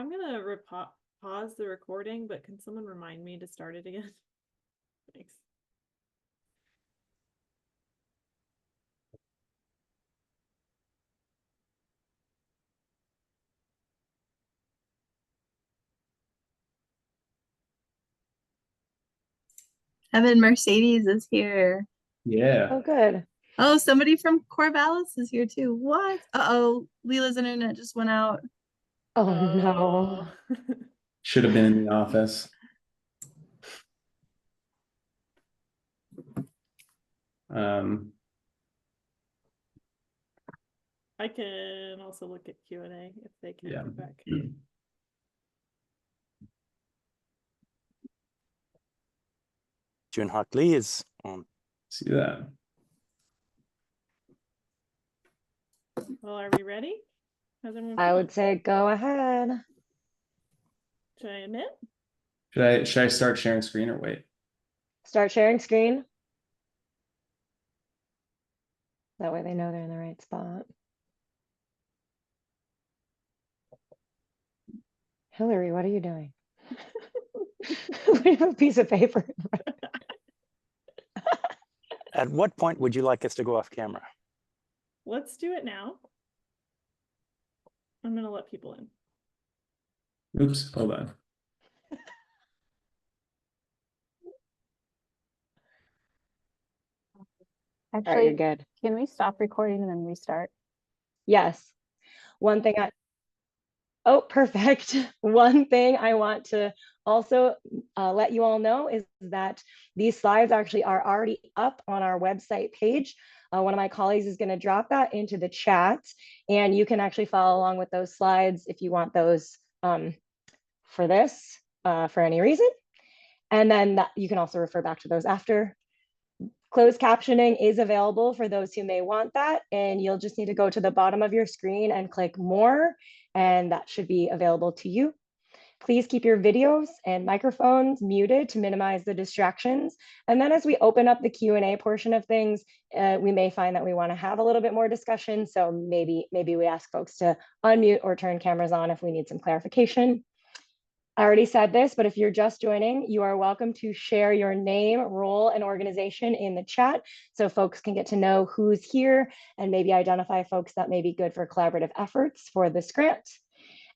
I'm gonna pause the recording, but can someone remind me to start it again? Thanks. Evan Mercedes is here. Yeah. Oh, good. Oh, somebody from Corvallis is here too. What? Uh-oh, Leela's internet just went out. Oh, no. Should have been in the office. I can also look at Q&A if they can Yeah. go back. June Hartley is on. See that. Well, are we ready? I would say go ahead. Should I admit? Should I start sharing screen or wait? Start sharing screen. That way they know they're in the right spot. Hillary, what are you doing? We have a piece of paper. At what point would you like us to go off camera? Let's do it now. I'm gonna let people in. Oops, hold on. All right, you're good. Can we stop recording and then restart? Yes. One thing oh, perfect. One thing I want to also let you all know is that these slides actually are already up on our website page. One of my colleagues is going to drop that into the chat, and you can actually follow along with those slides if you want those for this, for any reason. And then you can also refer back to those after. Closed captioning is available for those who may want that, and you'll just need to go to the bottom of your screen and click more, and that should be available to you. Please keep your videos and microphones muted to minimize the distractions. And then as we open up the Q&A portion of things, we may find that we want to have a little bit more discussion. So maybe we ask folks to unmute or turn cameras on if we need some clarification. I already said this, but if you're just joining, you are welcome to share your name, role, and organization in the chat so folks can get to know who's here and maybe identify folks that may be good for collaborative efforts for this grant.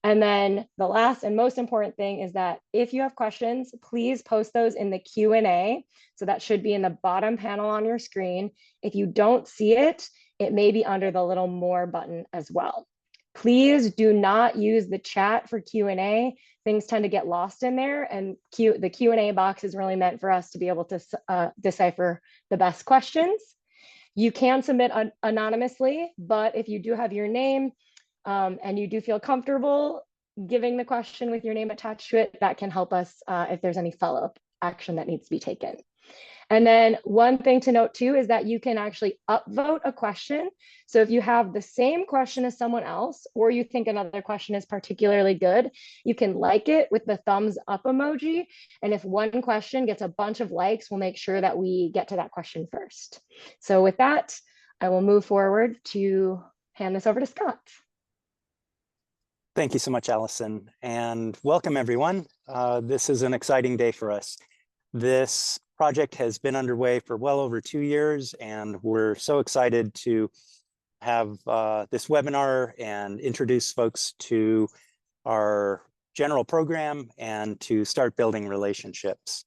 And then the last and most important thing is that if you have questions, please post those in the Q&A. So that should be in the bottom panel on your screen. If you don't see it, it may be under the little more button as well. Please do not use the chat for Q&A. Things tend to get lost in there, and the Q&A box is really meant for us to be able to decipher the best questions. You can submit anonymously, but if you do have your name and you do feel comfortable giving the question with your name attached to it, that can help us if there's any follow-up action that needs to be taken. And then one thing to note too is that you can actually upvote a question. So if you have the same question as someone else, or you think another question is particularly good, you can like it with the thumbs up emoji. And if one question gets a bunch of likes, we'll make sure that we get to that question first. So with that, I will move forward to hand this over to Scott. Thank you so much, Allison, and welcome everyone. This is an exciting day for us. This project has been underway for well over 2 years, and we're so excited to have this webinar and introduce folks to our general program and to start building relationships.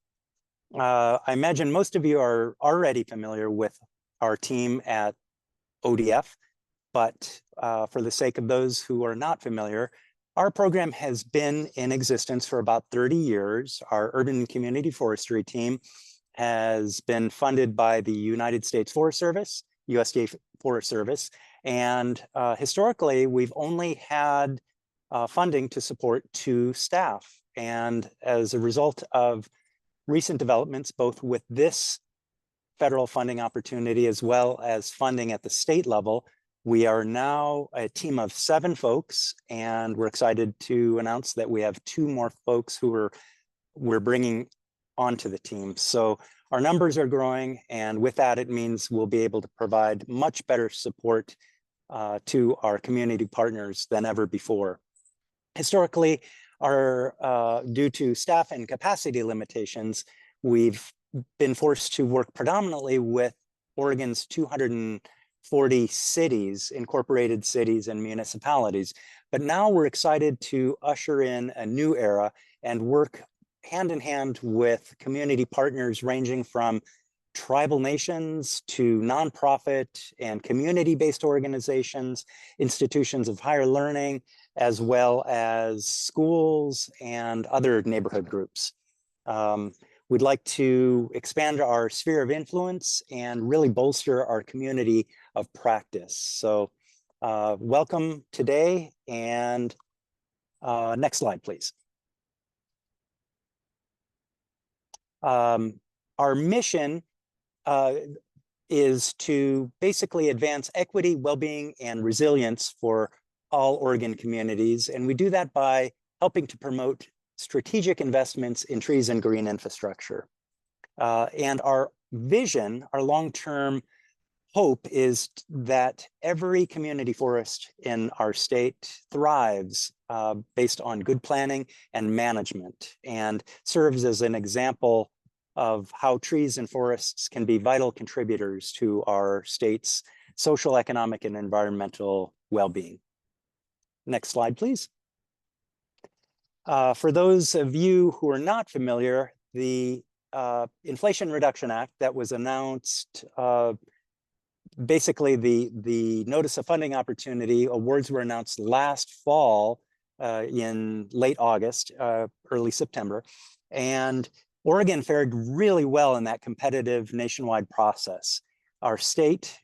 I imagine most of you are already familiar with our team at ODF, but for the sake of those who are not familiar, our program has been in existence for about 30 years. Our urban community forestry team has been funded by the United States Forest Service, USDA Forest Service, and historically we've only had funding to support 2 staff. And as a result of recent developments, both with this federal funding opportunity as well as funding at the state level, we are now a team of 7 folks, and we're excited to announce that we have 2 more folks who we're bringing onto the team. So our numbers are growing, and with that, it means we'll be able to provide much better support to our community partners than ever before. Historically, due to staff and capacity limitations, we've been forced to work predominantly with Oregon's 240 cities, incorporated cities and municipalities. But now we're excited to usher in a new era and work hand in hand with community partners ranging from tribal nations to nonprofit and community-based organizations, institutions of higher learning, as well as schools and other neighborhood groups. We'd like to expand our sphere of influence and really bolster our community of practice. So welcome today, and next slide, please. Our mission is to basically advance equity, well-being, and resilience for all Oregon communities. And we do that by helping to promote strategic investments in trees and green infrastructure. And our vision, our long-term hope is that every community forest in our state thrives based on good planning and management, and serves as an example of how trees and forests can be vital contributors to our state's social, economic, and environmental well-being. Next slide, please. For those of you who are not familiar, the Inflation Reduction Act that was announced, basically the Notice of Funding Opportunity awards were announced last fall in late August, early September, and Oregon fared really well in that competitive nationwide process. Our state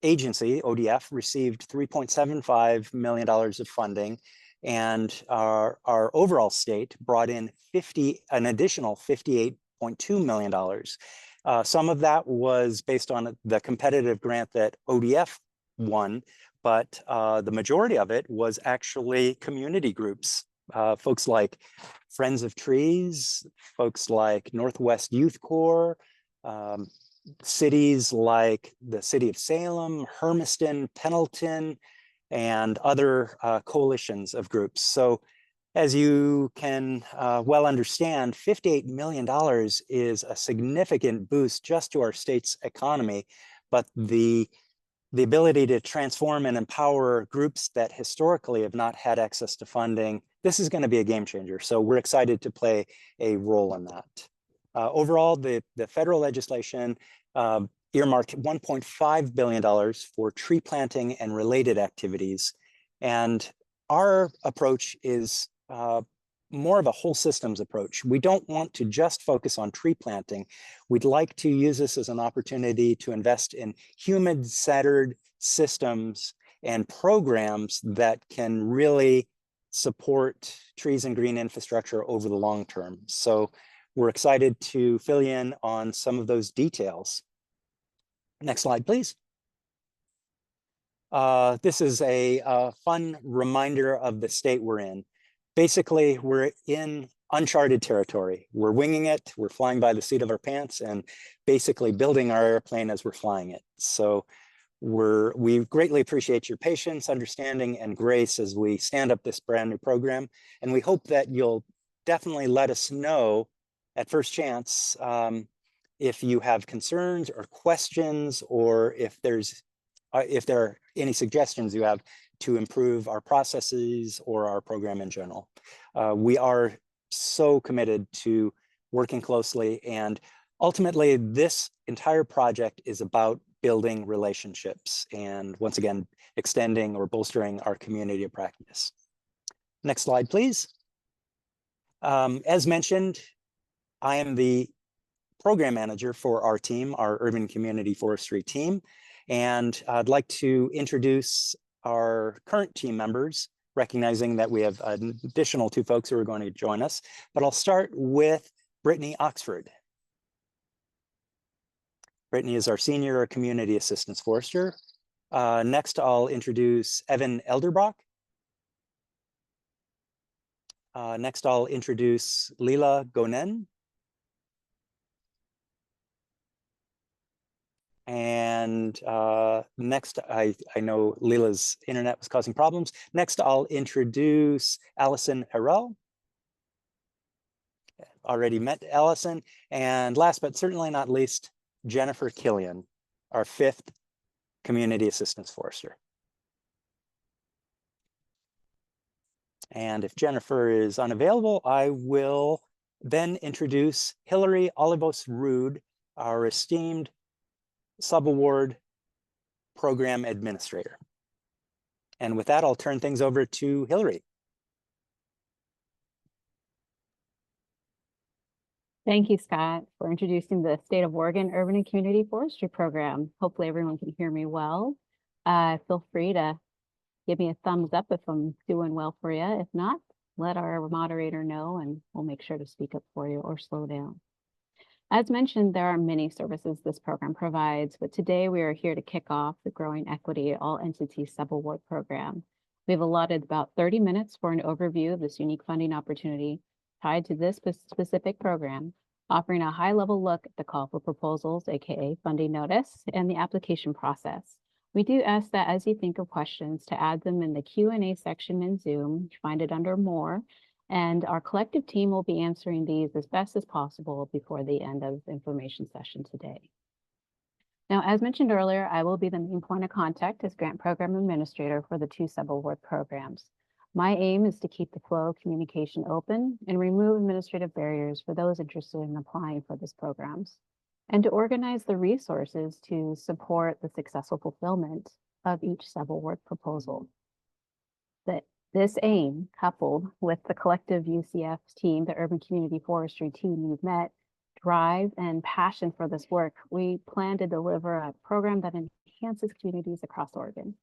agency, ODF, received $3.75 million of funding, and our overall state brought in an additional $58.2 million. Some of that was based on the competitive grant that ODF won, but the majority of it was actually community groups, folks like Friends of Trees, folks like Northwest Youth Corps, cities like the city of Salem, Hermiston, Pendleton, and other coalitions of groups. So as you can well understand, $58 million is a significant boost just to our state's economy, but the ability to transform and empower groups that historically have not had access to funding, this is going to be a game changer. So we're excited to play a role in that. Overall, the federal legislation earmarked $1.5 billion for tree planting and related activities. And our approach is more of a whole systems approach. We don't want to just focus on tree planting. We'd like to use this as an opportunity to invest in human-centered systems and programs that can really support trees and green infrastructure over the long term. So we're excited to fill you in on some of those details. Next slide, please. This is a fun reminder of the state we're in. Basically, we're in uncharted territory. We're winging it. We're flying by the seat of our pants and basically building our airplane as we're flying it. So we greatly appreciate your patience, understanding, and grace as we stand up this brand new program. And we hope that you'll definitely let us know at first chance if you have concerns or questions, or if there are any suggestions you have to improve our processes or our program in general. We are so committed to working closely, and ultimately this entire project is about building relationships and, once again, extending or bolstering our community of practice. Next slide, please. As mentioned, I am the program manager for our team, our Urban Community Forestry team, and I'd like to introduce our current team members, recognizing that we have an additional 2 folks who are going to join us. But I'll start with Brittany Oxford. Brittany is our Senior Community Assistance Forester. Next, I'll introduce Evan Elderbrock. Next, I'll introduce Leela Gonen. And next, I know Leela's internet was causing problems. Next, I'll introduce Allison Harrell. already met Allison. And last but certainly not least, Jennifer Killian, our 5th Community Assistance Forester. And if Jennifer is unavailable, I will then introduce Hillary Olivos-Rude, our esteemed Subaward Program Administrator. And with that, I'll turn things over to Hillary. Thank you, Scott, for introducing the State of Oregon Urban and Community Forestry Program. Hopefully everyone can hear me well. Feel free to give me a thumbs up if I'm doing well for you. If not, let our moderator know and we'll make sure to speak up for you or slow down. As mentioned, there are many services this program provides, but today we are here to kick off the Growing Equity All Entities Subaward program. We've allotted about 30 minutes for an overview of this unique funding opportunity tied to this specific program, offering a high-level look at the call for proposals, aka funding notice, and the application process. We do ask that as you think of questions to add them in the Q&A section in Zoom. You find it under More, and our collective team will be answering these as best as possible before the end of the information session today. Now, as mentioned earlier, I will be the main point of contact as Grant Program Administrator for the 2 Subaward programs. My aim is to keep the flow of communication open and remove administrative barriers for those interested in applying for these programs, and to organize the resources to support the successful fulfillment of each Subaward proposal. This aim, coupled with the collective UCF team, the Urban Community Forestry team you've met, drive and passion for this work, we plan to deliver a program that enhances communities across Oregon.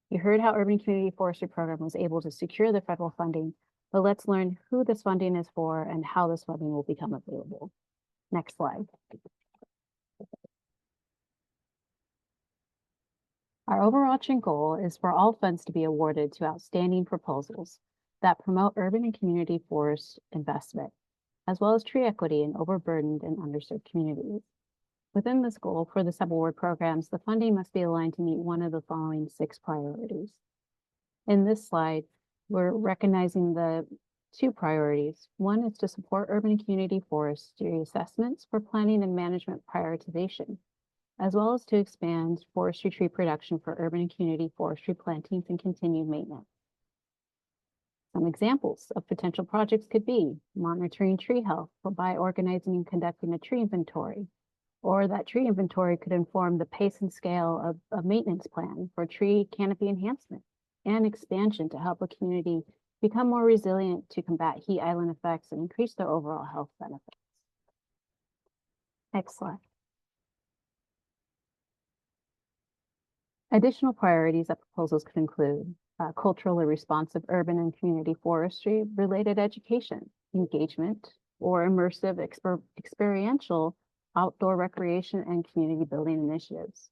You heard how Urban Community Forestry Program was able to secure the federal funding, but let's learn who this funding is for and how this funding will become available. Next slide. Our overarching goal is for all funds to be awarded to outstanding proposals that promote urban and community forest investment, as well as tree equity in overburdened and underserved communities. Within this goal for the Subaward programs, the funding must be aligned to meet one of the following 6 priorities. In this slide, we're recognizing the 2 priorities. One is to support urban and community forestry assessments for planning and management prioritization, as well as to expand forestry tree production for urban and community forestry plantings and continued maintenance. Some examples of potential projects could be monitoring tree health by organizing and conducting a tree inventory, or that tree inventory could inform the pace and scale of a maintenance plan for tree canopy enhancement and expansion to help a community become more resilient to combat heat island effects and increase their overall health benefits. Next slide. Additional priorities that proposals could include culturally responsive urban and community forestry related education, engagement, or immersive experiential outdoor recreation and community building initiatives,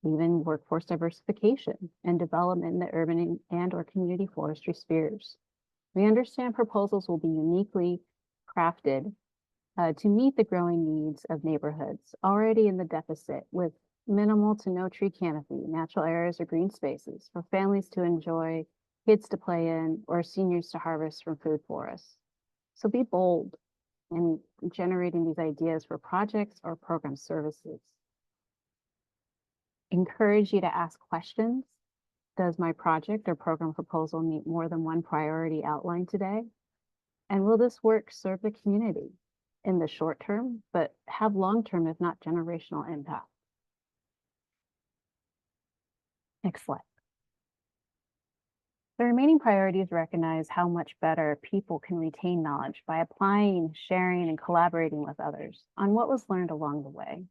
even workforce diversification and development in the urban and or community forestry spheres. We understand proposals will be uniquely crafted to meet the growing needs of neighborhoods already in the deficit with minimal to no tree canopy, natural areas or green spaces for families to enjoy, kids to play in, or seniors to harvest from food forests. So be bold in generating these ideas for projects or program services. Encourage you to ask questions. Does my project or program proposal meet more than one priority outlined today? And will this work serve the community in the short term, but have long-term, if not generational impact? Next slide. The remaining priorities recognize how much better people can retain knowledge by applying, sharing, and collaborating with others on what was learned along the way.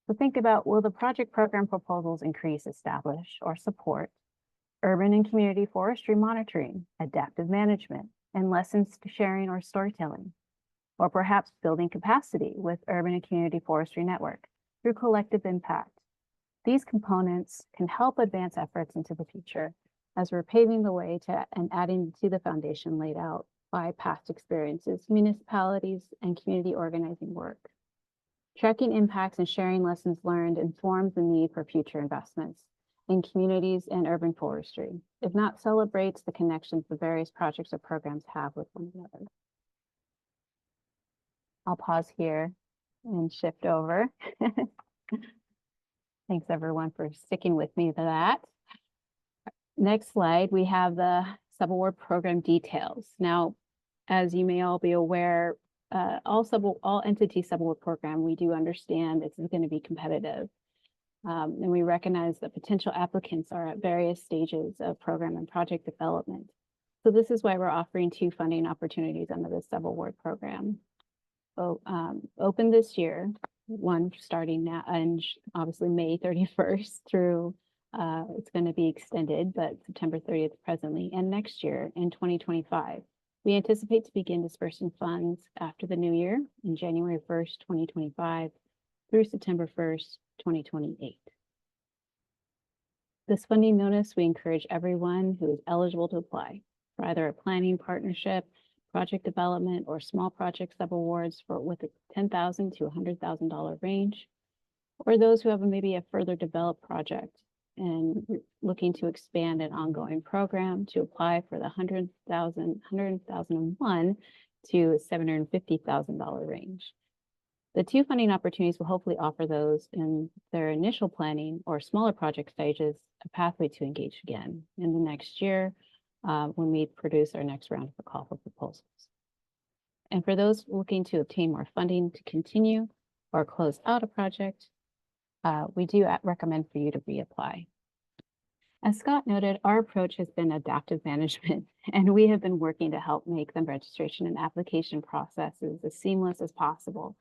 So think about, will the project program proposals increase, establish, or support urban and community forestry monitoring, adaptive management, and lessons sharing or storytelling? Or perhaps building capacity with urban and community forestry network through collective impact. These components can help advance efforts into the future as we're paving the way to and adding to the foundation laid out by past experiences, municipalities, and community organizing work. Tracking impacts and sharing lessons learned informs the need for future investments in communities and urban forestry, if not celebrates the connections the various projects or programs have with one another. I'll pause here and shift over. Thanks everyone for sticking with me to that. Next slide, we have the subaward program details. Now, as you may all be aware, all entity subaward program, we do understand this is going to be competitive. And we recognize that potential applicants are at various stages of program and project development. So this is why we're offering 2 funding opportunities under the subaward program. So, open this year, one starting now and obviously May 31st through, it's going to be extended, but September 30th presently, and next year in 2025. We anticipate to begin dispersing funds after the new year in January 1st, 2025 through September 1st, 2028. This funding notice, we encourage everyone who is eligible to apply for either a planning partnership, project development, or small project subawards with a $10,000 to $100,000 range, or those who have maybe a further developed project and looking to expand an ongoing program to apply for the $100,001 to $750,000 range. The 2 funding opportunities will hopefully offer those in their initial planning or smaller project stages a pathway to engage again in the next year when we produce our next round of a call for proposals. And for those looking to obtain more funding to continue or close out a project, we do recommend for you to reapply. As Scott noted, our approach has been adaptive management, and we have been working to help make the registration and application processes as seamless as possible.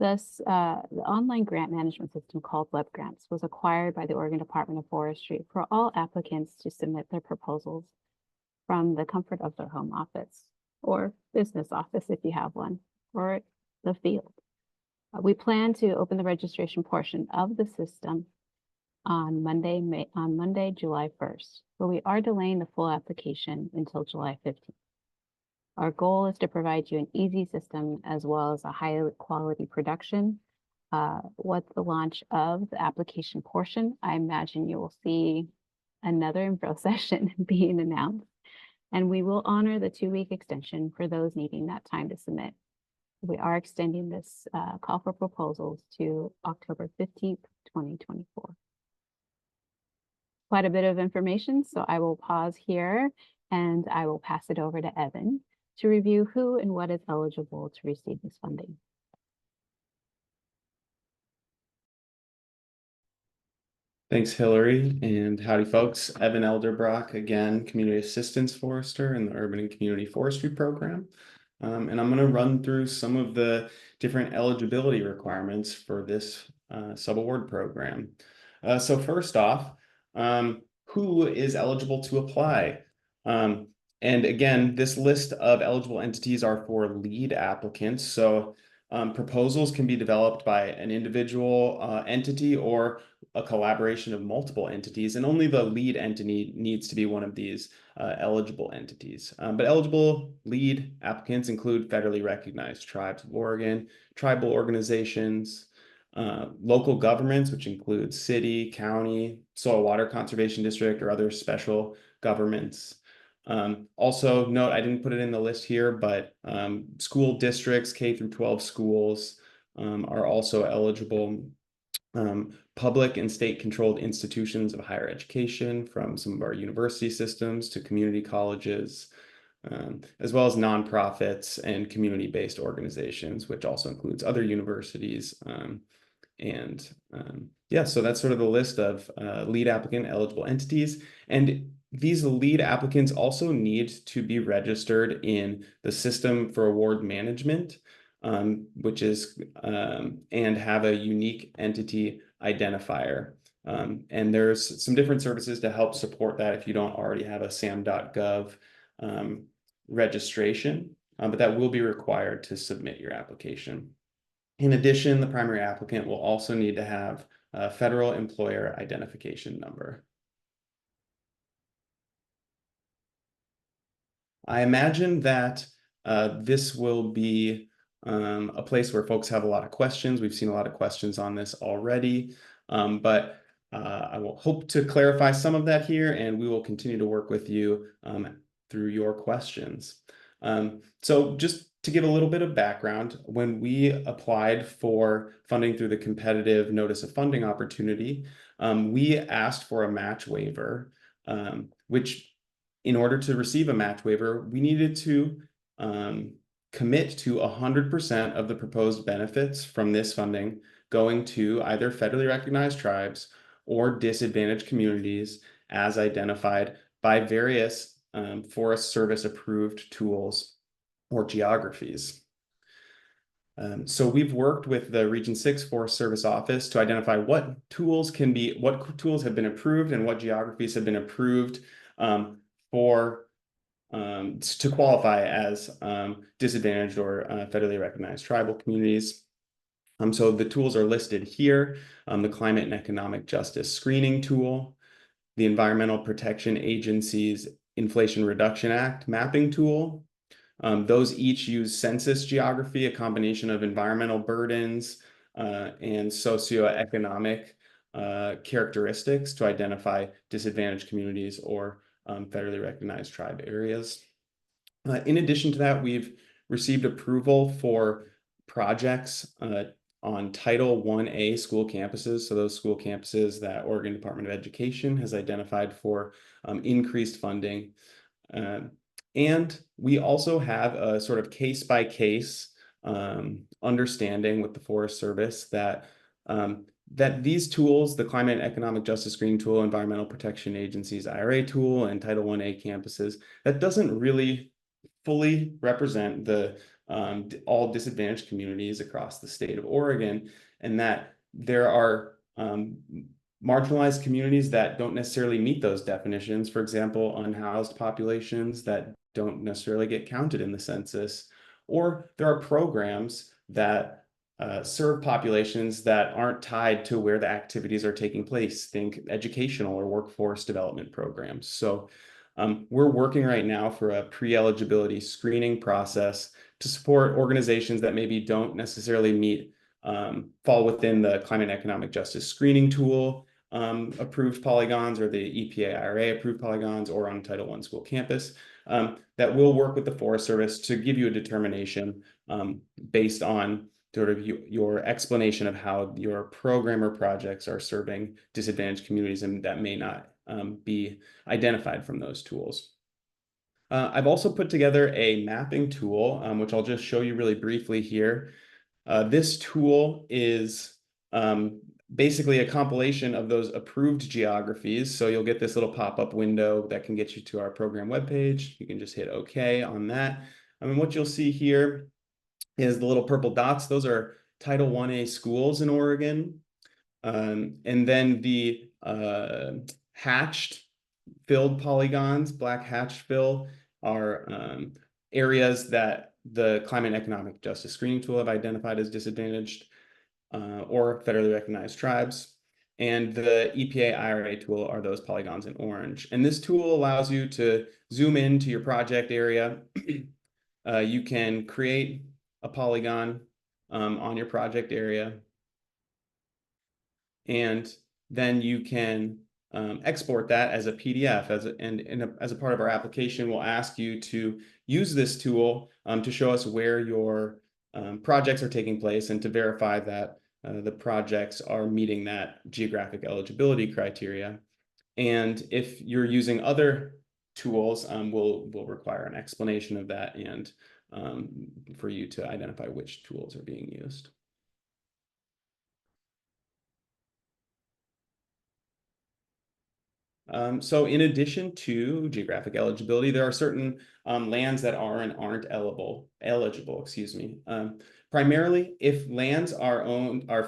Thus, the online grant management system called WebGrants was acquired by the Oregon Department of Forestry for all applicants to submit their proposals from the comfort of their home office or business office if you have one, or the field. We plan to open the registration portion of the system on Monday, July 1st, but we are delaying the full application until July 15th. Our goal is to provide you an easy system as well as a high quality production. With the launch of the application portion, I imagine you will see another info session being announced, and we will honor the 2-week extension for those needing that time to submit. We are extending this call for proposals to October 15th, 2024. Quite a bit of information, so I will pause here and I will pass it over to Evan to review who and what is eligible to receive this funding. Thanks, Hillary, and howdy, folks. Evan Elderbrock, again, Community Assistance Forester in the Urban and Community Forestry Program. And I'm going to run through some of the different eligibility requirements for this subaward program. So first off, who is eligible to apply? And again, this list of eligible entities are for lead applicants. So proposals can be developed by an individual entity or a collaboration of multiple entities, and only the lead entity needs to be one of these eligible entities. But eligible lead applicants include federally recognized tribes of Oregon, tribal organizations, local governments, which include city, county, soil water conservation district, or other special governments. Also note, I didn't put it in the list here, but school districts, K through 12 schools are also eligible. Public and state controlled institutions of higher education, from some of our university systems to community colleges, as well as nonprofits and community-based organizations, which also includes other universities. Yeah, so that's sort of the list of lead applicant eligible entities. And these lead applicants also need to be registered in the System for Award Management, which is, and have a unique entity identifier. And there's some different services to help support that if you don't already have a SAM.gov registration, but that will be required to submit your application. In addition, the primary applicant will also need to have a federal employer identification number. I imagine that this will be a place where folks have a lot of questions. We've seen a lot of questions on this already, but I will hope to clarify some of that here, and we will continue to work with you through your questions. So just to give a little bit of background, when we applied for funding through the competitive notice of funding opportunity, we asked for a match waiver, which in order to receive a match waiver, we needed to commit to 100% of the proposed benefits from this funding going to either federally recognized tribes or disadvantaged communities as identified by various Forest Service approved tools or geographies. So we've worked with the Region 6 Forest Service Office to identify what tools have been approved and what geographies have been approved to qualify as disadvantaged or federally recognized tribal communities. So the tools are listed here: the Climate and Economic Justice Screening Tool, the Environmental Protection Agency's Inflation Reduction Act Mapping Tool. Those each use census geography, a combination of environmental burdens and socioeconomic characteristics to identify disadvantaged communities or federally recognized tribe areas. In addition to that, we've received approval for projects on Title 1A school campuses. So those school campuses that Oregon Department of Education has identified for increased funding. And we also have a sort of case-by-case understanding with the Forest Service that that these tools, the Climate and Economic Justice Screening Tool, Environmental Protection Agency's IRA tool, and Title 1A campuses, that doesn't really fully represent the all disadvantaged communities across the state of Oregon, and that there are marginalized communities that don't necessarily meet those definitions. For example, unhoused populations that don't necessarily get counted in the census, or there are programs that serve populations that aren't tied to where the activities are taking place. Think educational or workforce development programs. So we're working right now for a pre-eligibility screening process to support organizations that maybe don't necessarily fall within the Climate and Economic Justice Screening Tool approved polygons or the EPA IRA approved polygons or on Title I school campus, that will work with the Forest Service to give you a determination based on sort of your explanation of how your program or projects are serving disadvantaged communities and that may not be identified from those tools. I've also put together a mapping tool, which I'll just show you really briefly here. This tool is basically a compilation of those approved geographies. So you'll get this little pop-up window that can get you to our program webpage. You can just hit OK on that. What you'll see here is the little purple dots. Those are Title 1A schools in Oregon. And then the hatched filled polygons, black hatched fill, are areas that the Climate and Economic Justice Screening Tool have identified as disadvantaged or federally recognized tribes. And the EPA IRA tool are those polygons in orange. And this tool allows you to zoom into your project area. You can create a polygon on your project area. And then you can export that as a PDF. As a part of our application, we'll ask you to use this tool to show us where your projects are taking place and to verify that the projects are meeting that geographic eligibility criteria. And if you're using other tools, we'll require an explanation of that and for you to identify which tools are being used. So in addition to geographic eligibility, there are certain lands that are and aren't eligible, primarily if lands are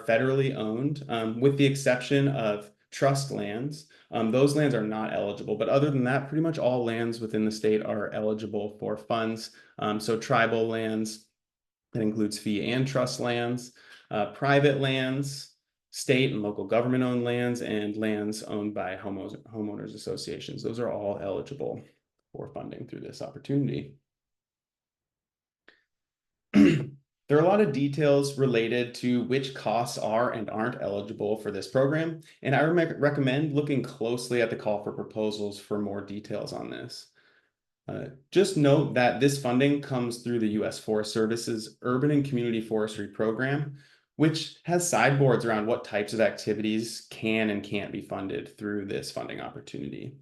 federally owned, with the exception of trust lands, those lands are not eligible. But other than that, pretty much all lands within the state are eligible for funds. So tribal lands, that includes fee and trust lands, private lands, state and local government owned lands, and lands owned by homeowners associations. Those are all eligible for funding through this opportunity. There are a lot of details related to which costs are and aren't eligible for this program, and I recommend looking closely at the call for proposals for more details on this. Just note that this funding comes through the U.S. Forest Service's Urban and Community Forestry Program, which has sideboards around what types of activities can and can't be funded through this funding opportunity.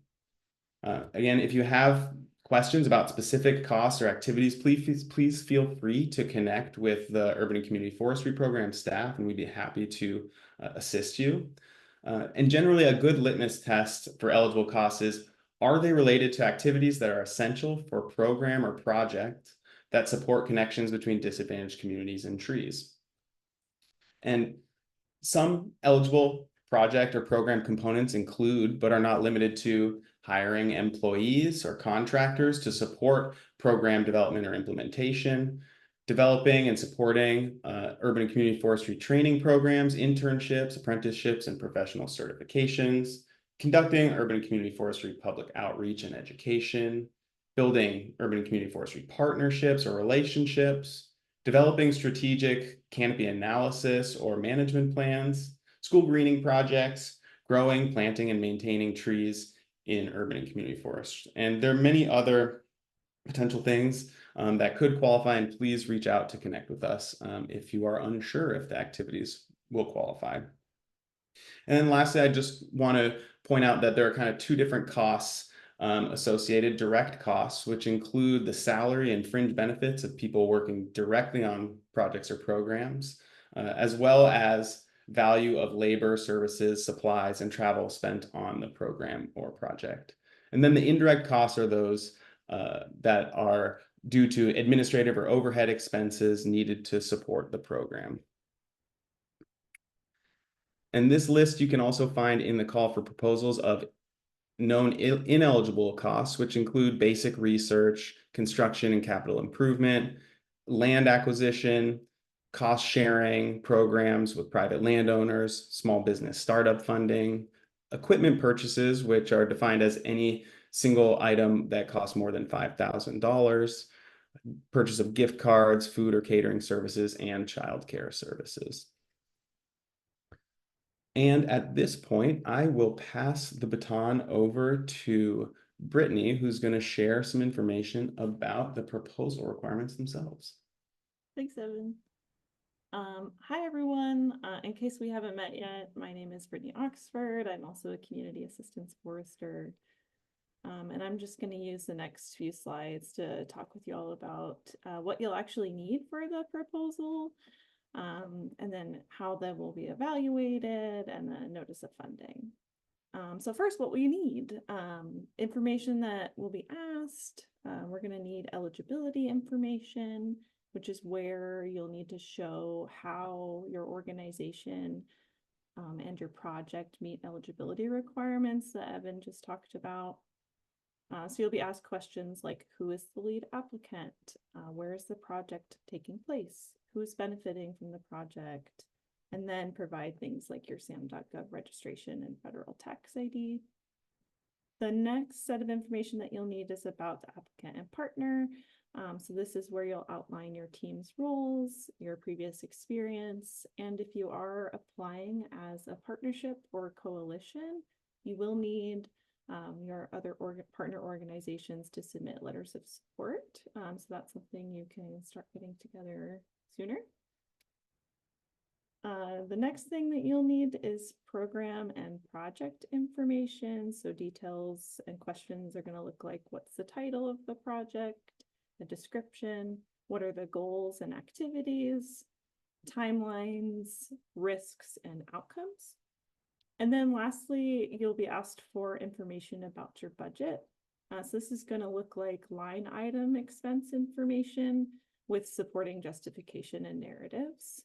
Again, if you have questions about specific costs or activities, please feel free to connect with the Urban and Community Forestry Program staff, and we'd be happy to assist you. And generally, a good litmus test for eligible costs is, are they related to activities that are essential for program or project that support connections between disadvantaged communities and trees? And some eligible project or program components include, but are not limited to, hiring employees or contractors to support program development or implementation, developing and supporting urban and community forestry training programs, internships, apprenticeships, and professional certifications, conducting urban and community forestry public outreach and education, building urban and community forestry partnerships or relationships, developing strategic canopy analysis or management plans, school greening projects, growing, planting, and maintaining trees in urban and community forests. And there are many other potential things that could qualify, and please reach out to connect with us if you are unsure if the activities will qualify. And then lastly, I just want to point out that there are kind of two different costs associated: direct costs, which include the salary and fringe benefits of people working directly on projects or programs, as well as value of labor, services, supplies, and travel spent on the program or project. And then the indirect costs are those that are due to administrative or overhead expenses needed to support the program. And this list you can also find in the call for proposals of known ineligible costs, which include basic research, construction and capital improvement, land acquisition, cost sharing programs with private landowners, small business startup funding, equipment purchases, which are defined as any single item that costs more than $5,000, purchase of gift cards, food or catering services, and childcare services. And at this point, I will pass the baton over to Brittany, who's going to share some information about the proposal requirements themselves. Thanks, Evan. Hi, everyone. In case we haven't met yet, my name is Brittany Oxford. I'm also a community assistance forester. And I'm just going to use the next few slides to talk with you all about what you'll actually need for the proposal, and then how that will be evaluated, and then notice of funding. So first, what we need, information that will be asked. We're going to need eligibility information, which is where you'll need to show how your organization and your project meet eligibility requirements that Evan just talked about. So you'll be asked questions like, who is the lead applicant? Where is the project taking place? Who's benefiting from the project? And then provide things like your SAM.gov registration and federal tax ID. The next set of information that you'll need is about the applicant and partner. So this is where you'll outline your team's roles, your previous experience, and if you are applying as a partnership or coalition, you will need your other partner organizations to submit letters of support. So that's something you can start putting together sooner. The next thing that you'll need is program and project information. So details and questions are going to look like, what's the title of the project, the description, what are the goals and activities, timelines, risks, and outcomes. And then lastly, you'll be asked for information about your budget. So this is going to look like line item expense information with supporting justification and narratives.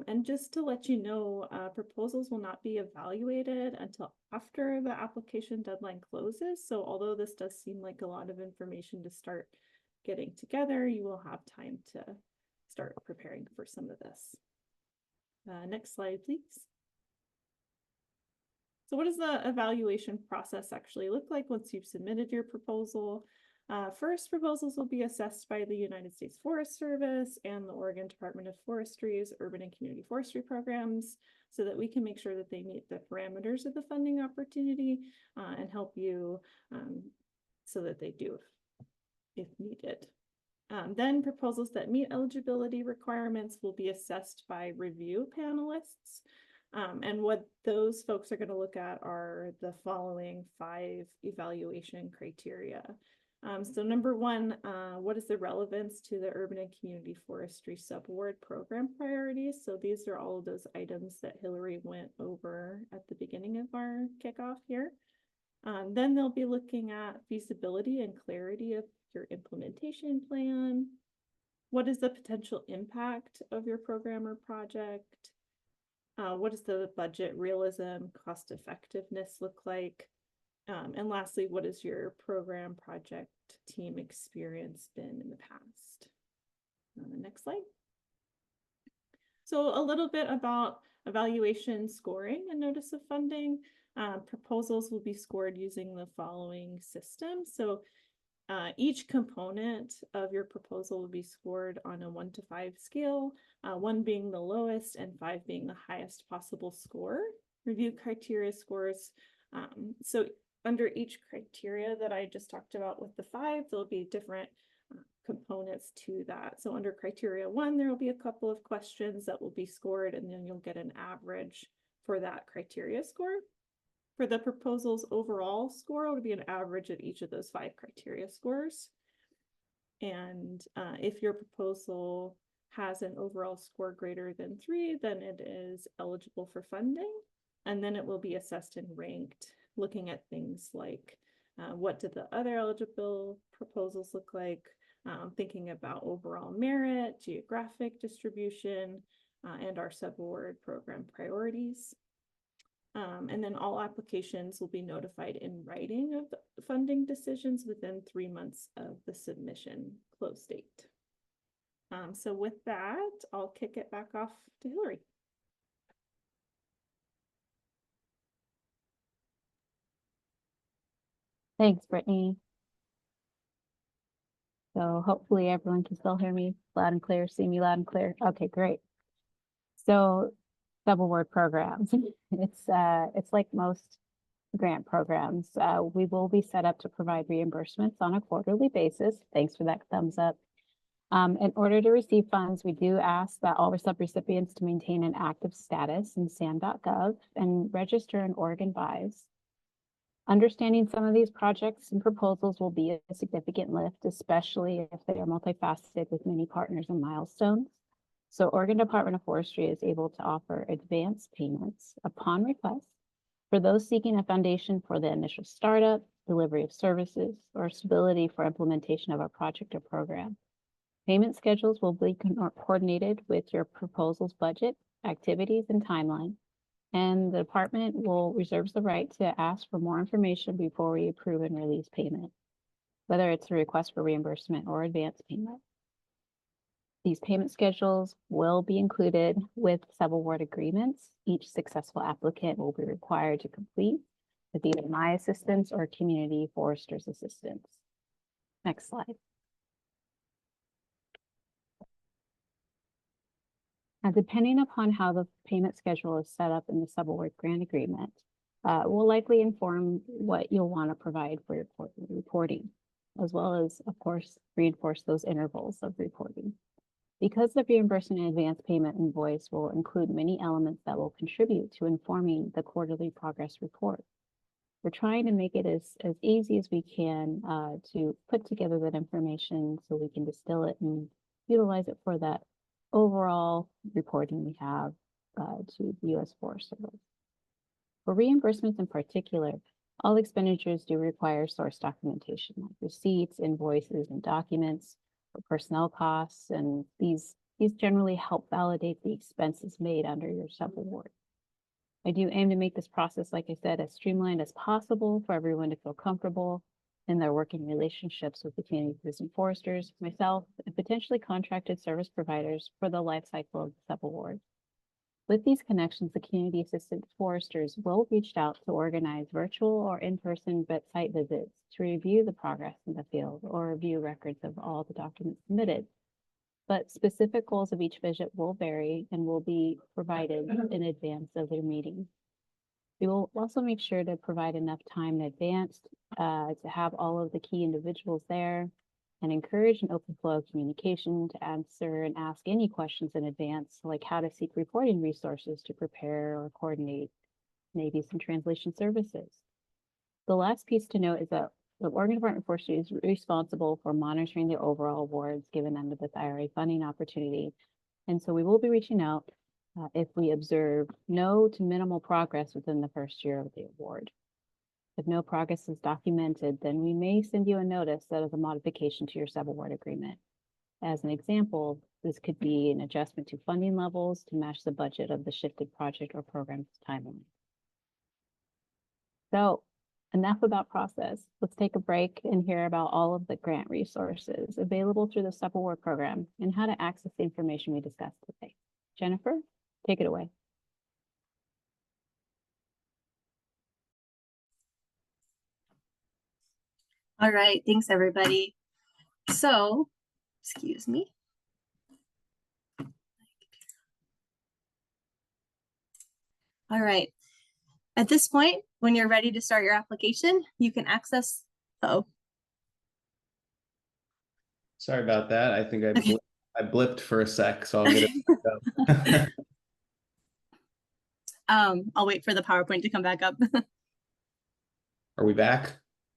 And just to let you know, proposals will not be evaluated until after the application deadline closes. So although this does seem like a lot of information to start getting together, you will have time to start preparing for some of this. Next slide, please. So what does the evaluation process actually look like once you've submitted your proposal? First, proposals will be assessed by the United States Forest Service and the Oregon Department of Forestry's urban and community forestry programs, so that we can make sure that they meet the parameters of the funding opportunity and help you so that they do if needed. Then proposals that meet eligibility requirements will be assessed by review panelists. And what those folks are going to look at are the following 5 evaluation criteria. So number 1, what is the relevance to the urban and community forestry subaward program priorities? So these are all of those items that Hillary went over at the beginning of our kickoff here. Then they'll be looking at feasibility and clarity of your implementation plan. What is the potential impact of your program or project? What does the budget realism, cost effectiveness look like? And lastly, what has your program project team experience been in the past? On the next slide. So a little bit about evaluation scoring and notice of funding. Proposals will be scored using the following system. So each component of your proposal will be scored on a 1 to 5 scale, 1 being the lowest and 5 being the highest possible score. Review criteria scores. So under each criteria that I just talked about with the 5, there'll be different components to that. So under criteria 1, there will be a couple of questions that will be scored, and then you'll get an average for that criteria score. For the proposal's overall score, it would be an average of each of those 5 criteria scores. And if your proposal has an overall score greater than 3, then it is eligible for funding. And then it will be assessed and ranked, looking at things like what do the other eligible proposals look like, thinking about overall merit, geographic distribution, and our subaward program priorities. And then all applications will be notified in writing of the funding decisions within 3 months of the submission close date. So with that, I'll kick it back off to Hillary. Thanks, Brittany. So hopefully everyone can still hear me loud and clear, see me loud and clear. Okay, great. So subaward programs. It's like most grant programs. We will be set up to provide reimbursements on a quarterly basis. Thanks for that thumbs up. In order to receive funds, we do ask that all subrecipients to maintain an active status in SAM.gov and register in Oregon Buys. Understanding some of these projects and proposals will be a significant lift, especially if they are multifaceted with many partners and milestones. So Oregon Department of Forestry is able to offer advance payments upon request for those seeking a foundation for the initial startup, delivery of services, or stability for implementation of a project or program. Payment schedules will be coordinated with your proposal's budget, activities, and timeline. And the department will reserve the right to ask for more information before we approve and release payment, whether it's a request for reimbursement or advance payment. These payment schedules will be included with subaward agreements. Each successful applicant will be required to complete with either my assistance or community forester's assistance. Next slide. Now, depending upon how the payment schedule is set up in the subaward grant agreement, will likely inform what you'll want to provide for your quarterly reporting, as well as, of course, reinforce those intervals of reporting. Because the reimbursement and advance payment invoice will include many elements that will contribute to informing the quarterly progress report. We're trying to make it as easy as we can to put together that information so we can distill it and utilize it for that overall reporting we have to the U.S. Forest Service. For reimbursements in particular, all expenditures do require source documentation, like receipts, invoices, and documents for personnel costs, and these generally help validate the expenses made under your subaward. I do aim to make this process, like I said, as streamlined as possible for everyone to feel comfortable in their working relationships with the community and foresters, myself, and potentially contracted service providers for the life cycle of the subaward. With these connections, the community assistant foresters will reach out to organize virtual or in-person site visits to review the progress in the field or review records of all the documents submitted. But specific goals of each visit will vary and will be provided in advance of their meeting. We will also make sure to provide enough time in advance to have all of the key individuals there and encourage an open flow of communication to answer and ask any questions in advance, like how to seek reporting resources to prepare or coordinate maybe some translation services. The last piece to note is that the Oregon Department of Forestry is responsible for monitoring the overall awards given under this IRA funding opportunity. And so we will be reaching out if we observe no to minimal progress within the first year of the award. If no progress is documented, then we may send you a notice that is a modification to your subaward agreement. As an example, this could be an adjustment to funding levels to match the budget of the shifted project or program's timeline. So enough about process. Let's take a break and hear about all of the grant resources available through the Subaward program and how to access the information we discussed today. Jennifer, take it away. All right, thanks everybody. So, excuse me. All right. At this point, when you're ready to start your application, you can access, Sorry about that. I think Okay. I blipped for a sec, so I'll get it. I'll wait for the PowerPoint to come back up. Are we back?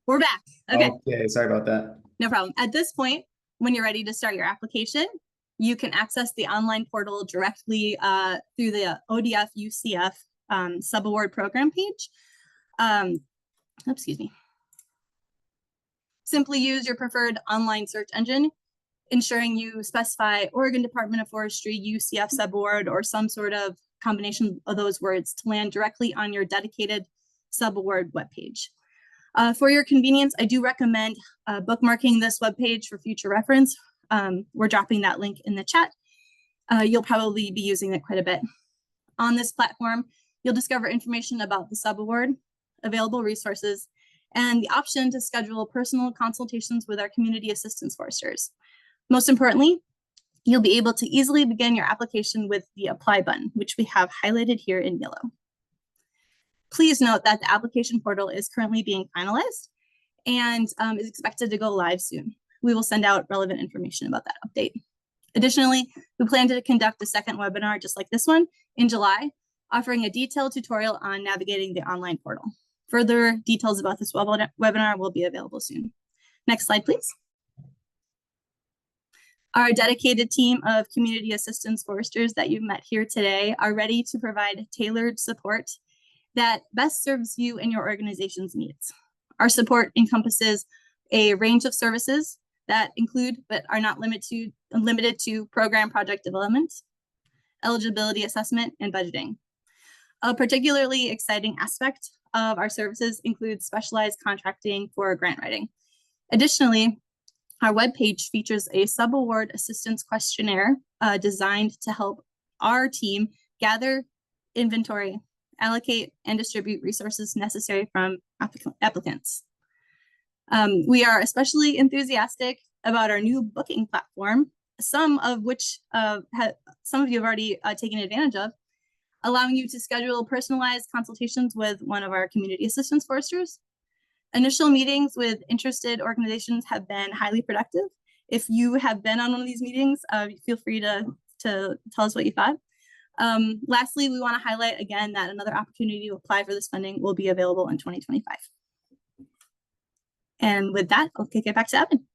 We're back. Okay. Okay, sorry about that. No problem. At this point, when you're ready to start your application, you can access the online portal directly through the ODF UCF Subaward program page. Excuse me. Simply use your preferred online search engine, ensuring you specify Oregon Department of Forestry, UCF Subaward, or some sort of combination of those words to land directly on your dedicated Subaward webpage. For your convenience, I do recommend bookmarking this webpage for future reference. We're dropping that link in the chat. You'll probably be using it quite a bit. On this platform, you'll discover information about the subaward, available resources, and the option to schedule personal consultations with our community assistance foresters. Most importantly, you'll be able to easily begin your application with the apply button, which we have highlighted here in yellow. Please note that the application portal is currently being finalized and is expected to go live soon. We will send out relevant information about that update. Additionally, we plan to conduct a second webinar just like this one in July, offering a detailed tutorial on navigating the online portal. Further details about this webinar will be available soon. Next slide, please. Our dedicated team of community assistance foresters that you've met here today are ready to provide tailored support that best serves you and your organization's needs. Our support encompasses a range of services that include but are not limited to program project development, eligibility assessment, and budgeting. A particularly exciting aspect of our services includes specialized contracting for grant writing. Additionally, our webpage features a subaward assistance questionnaire designed to help our team gather, inventory, allocate, and distribute resources necessary from applicants. We are especially enthusiastic about our new booking platform, some of which some of you have already taken advantage of, allowing you to schedule personalized consultations with one of our community assistance foresters. Initial meetings with interested organizations have been highly productive. If you have been on one of these meetings, feel free to tell us what you thought. Lastly, we want to highlight again that another opportunity to apply for this funding will be available in 2025. And with that, I'll kick it back to Evan.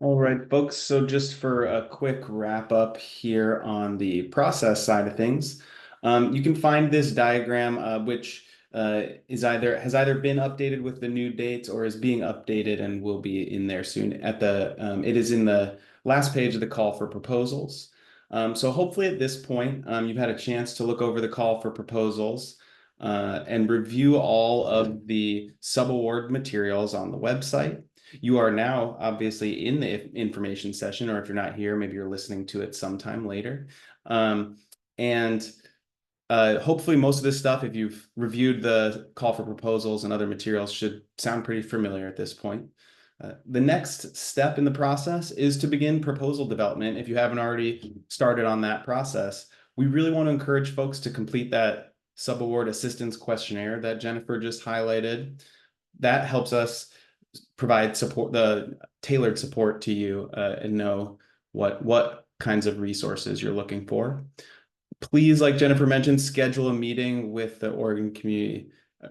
All right, folks. So just for a quick wrap up here on the process side of things, you can find this diagram, which has either been updated with the new dates or is being updated and will be in there soon. It is in the last page of the call for proposals. So hopefully at this point, you've had a chance to look over the call for proposals and review all of the subaward materials on the website. You are now obviously in the information session, or if you're not here, maybe you're listening to it sometime later. Hopefully most of this stuff, if you've reviewed the call for proposals and other materials, should sound pretty familiar at this point. The next step in the process is to begin proposal development. If you haven't already started on that process, we really want to encourage folks to complete that subaward assistance questionnaire that Jennifer just highlighted. That helps us provide support, the tailored support to you, and know what kinds of resources you're looking for. Please, like Jennifer mentioned, schedule a meeting with the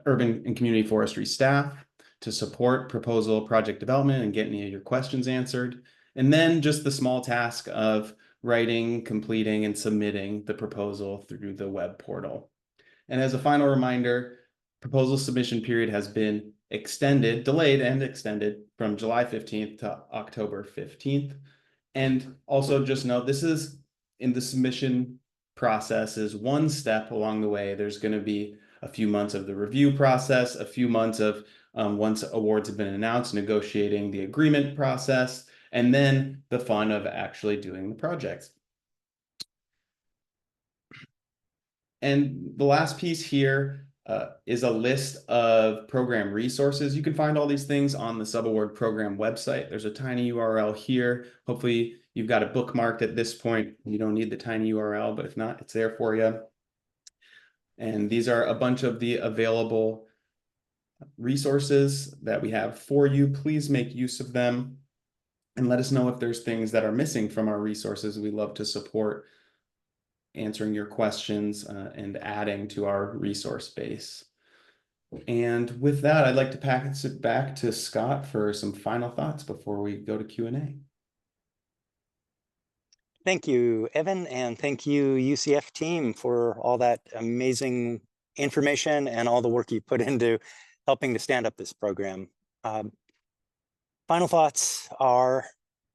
Urban and Community Forestry staff to support proposal project development and get any of your questions answered. And then just the small task of writing, completing, and submitting the proposal through the web portal. And as a final reminder, proposal submission period has been delayed and extended from July 15th to October 15th. And also just note, this is in the submission process is one step along the way. There's going to be a few months of the review process, a few months of once awards have been announced, negotiating the agreement process, and then the fun of actually doing the projects. And the last piece here is a list of program resources. You can find all these things on the Subaward program website. There's a tiny URL here. Hopefully you've got it bookmarked at this point. You don't need the tiny URL, but if not, it's there for you. And these are a bunch of the available resources that we have for you. Please make use of them and let us know if there's things that are missing from our resources. We love to support answering your questions and adding to our resource base. And with that, I'd like to pass it back to Scott for some final thoughts before we go to Q&A. Thank you, Evan, and thank you, UCF team, for all that amazing information and all the work you put into helping to stand up this program. Final thoughts are,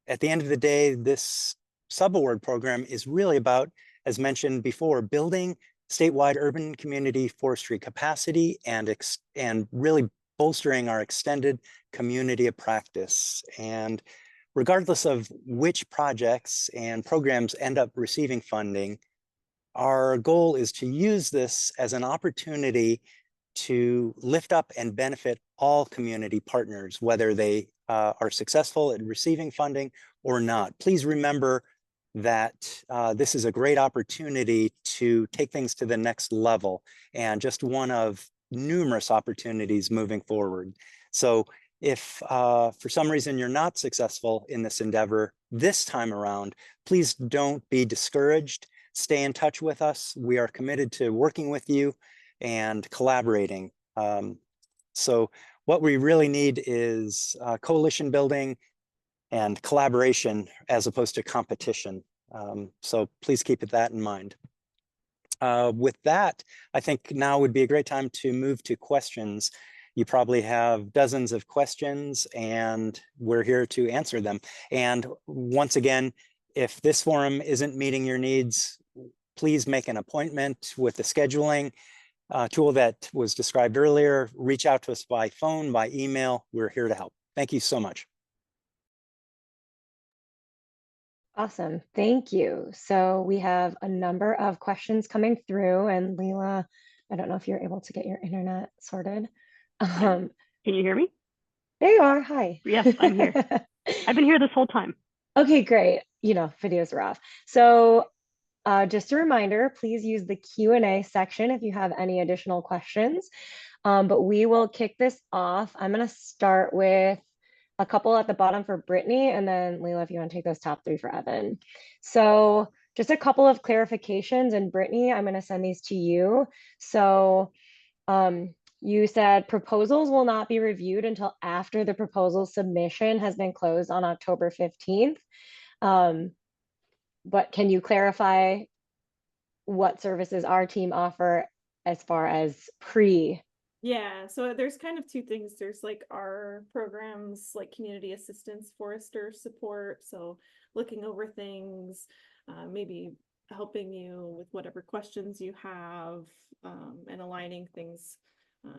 at the end of the day, this Subaward program is really about, as mentioned before, building statewide urban community forestry capacity and really bolstering our extended community of practice. And regardless of which projects and programs end up receiving funding, our goal is to use this as an opportunity to lift up and benefit all community partners, whether they are successful at receiving funding or not. Please remember that this is a great opportunity to take things to the next level and just one of numerous opportunities moving forward. So if for some reason you're not successful in this endeavor this time around, please don't be discouraged. Stay in touch with us. We are committed to working with you and collaborating. So what we really need is coalition building and collaboration as opposed to competition. So please keep that in mind. With that, I think now would be a great time to move to questions. You probably have dozens of questions and we're here to answer them. And once again, if this forum isn't meeting your needs, please make an appointment with the scheduling tool that was described earlier. Reach out to us by phone, by email. We're here to help. Thank you so much. Awesome, thank you. So we have a number of questions coming through, and Leela, I don't know if you're able to get your internet sorted. Can you hear me? There you are, hi. Yes, I'm here. I've been here this whole time. Okay, great. You know, videos are off. So just a reminder, please use the Q&A section if you have any additional questions. But we will kick this off. I'm gonna start with a couple at the bottom for Brittany, and then Leela, if you want to take those top three for Evan. So just a couple of clarifications, and Brittany, I'm going to send these to you. So you said proposals will not be reviewed until after the proposal submission has been closed on October 15th. But can you clarify what services our team offer as far as pre? Yeah, so there's kind of two things. There's like our programs like community assistance, forester support. So looking over things, maybe helping you with whatever questions you have, and aligning things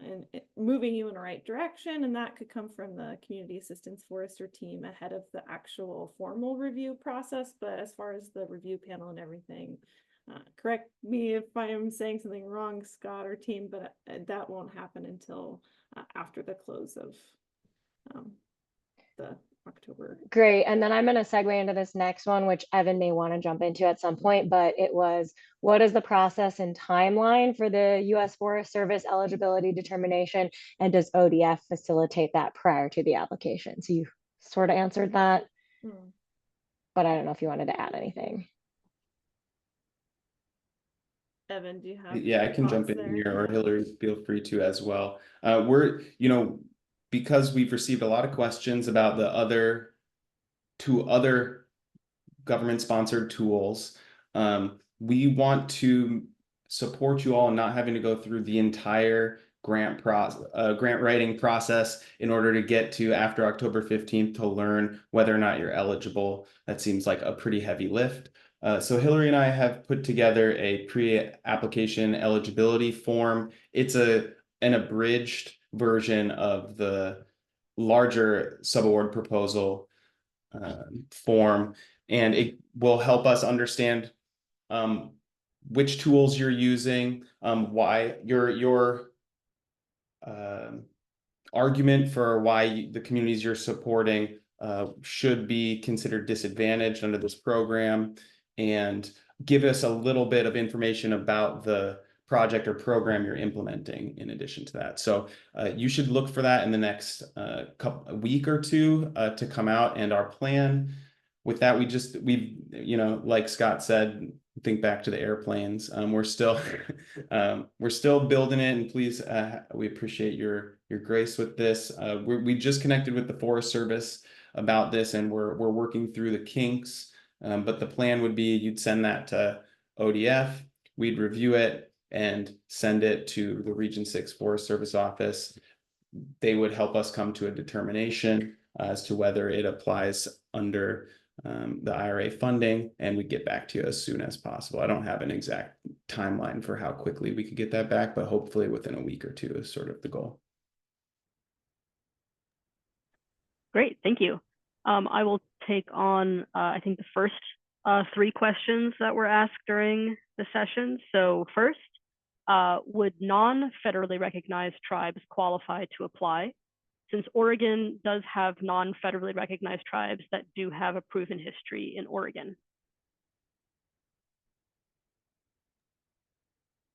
and moving you in the right direction. And that could come from the community assistance forester team ahead of the actual formal review process. But as far as the review panel and everything, correct me if I am saying something wrong, Scott or team, but that won't happen until after the close of the October. Great. And then I'm going to segue into this next one, which Evan may want to jump into at some point, but it was, what is the process and timeline for the U.S. Forest Service eligibility determination? And does ODF facilitate that prior to the application? So you sort of answered that, but I don't know if you wanted to add anything. Evan, do you have? Yeah, I can jump thoughts in there? here, or Hillary, feel free to as well. We're, because we've received a lot of questions about the two other government-sponsored tools, we want to support you all in not having to go through the entire grant writing process in order to get to after October 15th to learn whether or not you're eligible. That seems like a pretty heavy lift. So Hillary and I have put together a pre-application eligibility form. It's an abridged version of the larger subaward proposal form, and it will help us understand which tools you're using, why your argument for why the communities you're supporting should be considered disadvantaged under this program, and give us a little bit of information about the project or program you're implementing in addition to that. So you should look for that in the next week or two to come out. And our plan with that, we've like Scott said, think back to the airplanes. We're still building it, and please, we appreciate your grace with this. We just connected with the Forest Service about this, and we're working through the kinks. But the plan would be you'd send that to ODF, we'd review it and send it to the Region 6 Forest Service office. They would help us come to a determination as to whether it applies under the IRA funding, and we get back to you as soon as possible. I don't have an exact timeline for how quickly we could get that back, but hopefully within a week or two is sort of the goal. Great, thank you. I will take on, I think, the first 3 questions that were asked during the session. So first, would non-federally recognized tribes qualify to apply? Since Oregon does have non-federally recognized tribes that do have a proven history in Oregon.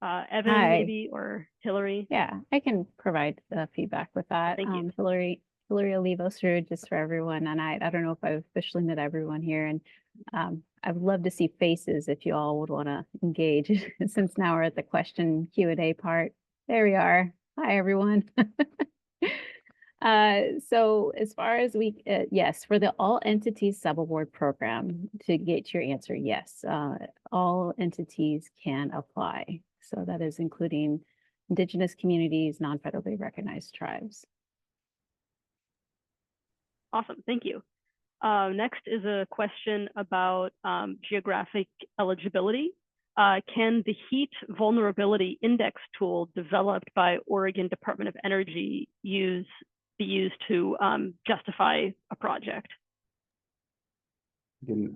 Evan, Hi. maybe, or Hillary? Yeah, I can provide feedback with that. Thank you. Hillary Olivos, just for everyone, and I don't know if I've officially met everyone here, and I would love to see faces if you all would want to engage, since now we're at the question Q&A part. There we are. Hi, everyone. So as far as yes, for the all entities subaward program, to get your answer, yes, all entities can apply. So that is including Indigenous communities, non-federally recognized tribes. Awesome, thank you. Next is a question about geographic eligibility. Can the heat vulnerability index tool developed by Oregon Department of Energy be used to justify a project?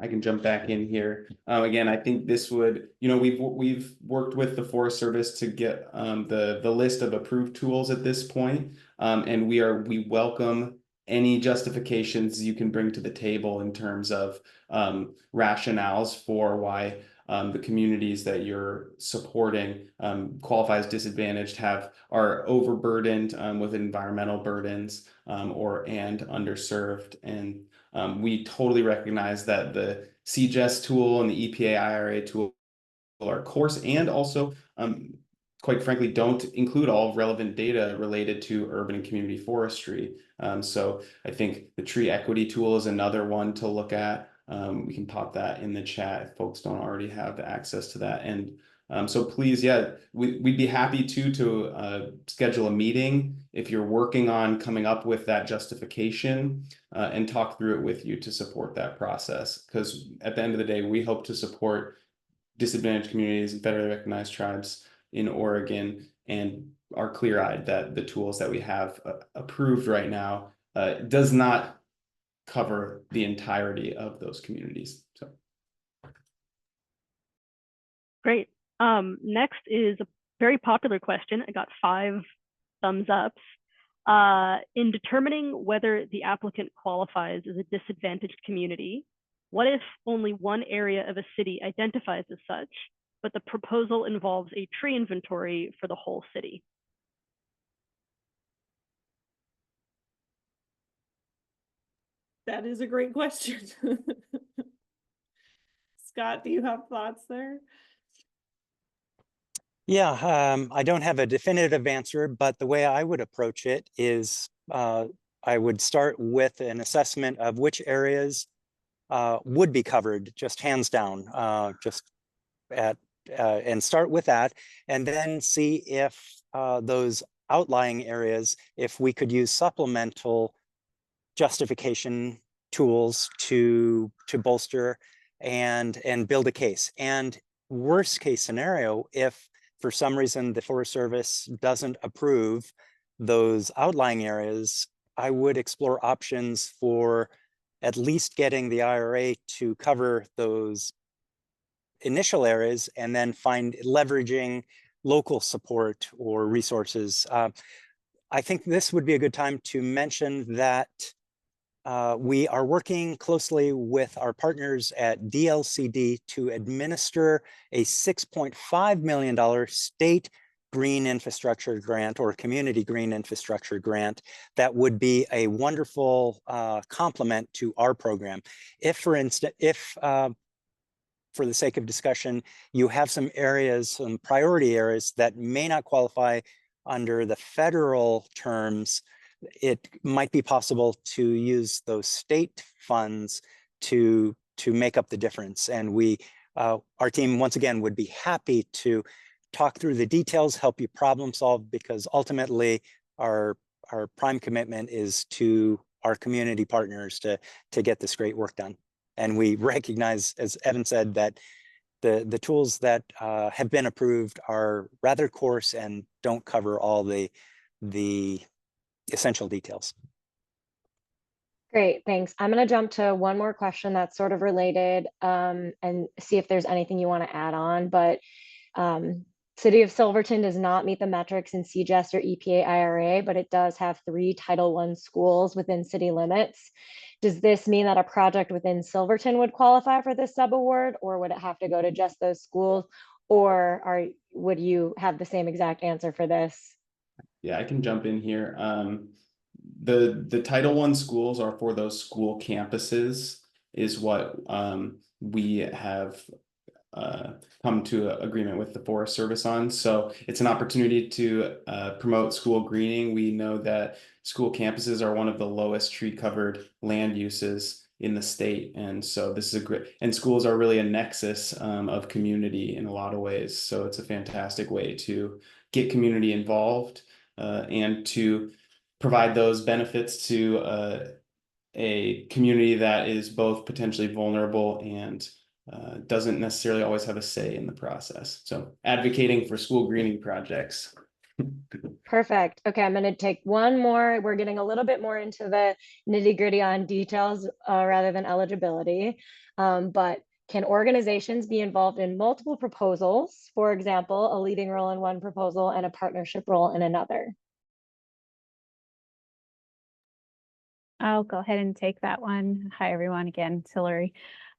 I can jump back in here. Again, I think this would, we've worked with the Forest Service to get the list of approved tools at this point, and we welcome any justifications you can bring to the table in terms of rationales for why the communities that you're supporting qualify as disadvantaged, are overburdened with environmental burdens and underserved. And we totally recognize that the CGES tool and the EPA IRA tool are coarse, and also quite frankly don't include all relevant data related to urban and community forestry. So I think the tree equity tool is another one to look at. We can pop that in the chat if folks don't already have access to that. And so please, yeah, we'd be happy to schedule a meeting if you're working on coming up with that justification and talk through it with you to support that process. Because at the end of the day, we hope to support disadvantaged communities and federally recognized tribes in Oregon, and are clear-eyed that the tools that we have approved right now does not cover the entirety of those communities. So Great. Next is a very popular question. I got 5 thumbs ups. In determining whether the applicant qualifies as a disadvantaged community, what if only one area of a city identifies as such, but the proposal involves a tree inventory for the whole city? That is a great question. Scott, do you have thoughts there? Yeah, I don't have a definitive answer, but the way I would approach it is I would start with an assessment of which areas would be covered, just hands down, and start with that, and then see if those outlying areas, if we could use supplemental justification tools to bolster and build a case. And worst case scenario, if for some reason the Forest Service doesn't approve those outlying areas, I would explore options for at least getting the IRA to cover those initial areas and then leveraging local support or resources. I think this would be a good time to mention that we are working closely with our partners at DLCD to administer a $6.5 million state green infrastructure grant or community green infrastructure grant that would be a wonderful complement to our program. If, for instance, for the sake of discussion, you have some areas, some priority areas that may not qualify under the federal terms, it might be possible to use those state funds to make up the difference. And our team, once again, would be happy to talk through the details, help you problem solve, because ultimately our prime commitment is to our community partners to get this great work done. And we recognize, as Evan said, that the tools that have been approved are rather coarse and don't cover all the essential details. Great, thanks. I'm going to jump to one more question that's sort of related and see if there's anything you want to add on. But City of Silverton does not meet the metrics in CGS or EPA IRA, but it does have 3 Title I schools within city limits. Does this mean that a project within Silverton would qualify for this subaward, or would it have to go to just those schools? Or would you have the same exact answer for this? Yeah, I can jump in here. The Title I schools are for those school campuses, is what we have come to an agreement with the Forest Service on. So it's an opportunity to promote school greening. We know that school campuses are one of the lowest tree covered land uses in the state. And so this is and schools are really a nexus of community in a lot of ways. So it's a fantastic way to get community involved and to provide those benefits to a community that is both potentially vulnerable and doesn't necessarily always have a say in the process. So advocating for school greening projects. Perfect. Okay, I'm going to take one more. We're getting a little bit more into the nitty gritty on details rather than eligibility. But can organizations be involved in multiple proposals? For example, a leading role in one proposal and a partnership role in another? I'll go ahead and take that one. Hi, everyone. Again, it's Hillary.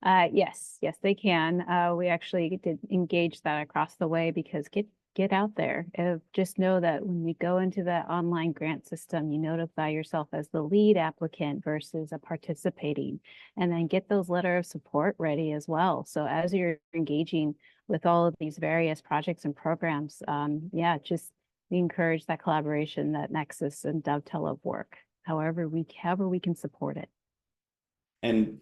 Yes, they can. We actually did engage that across the way because get out there. Just know that when you go into the online grant system, you notify yourself as the lead applicant versus a participating, and then get those letter of support ready as well. So as you're engaging with all of these various projects and programs, just encourage that collaboration, that nexus and dovetail of work. However we can support it. And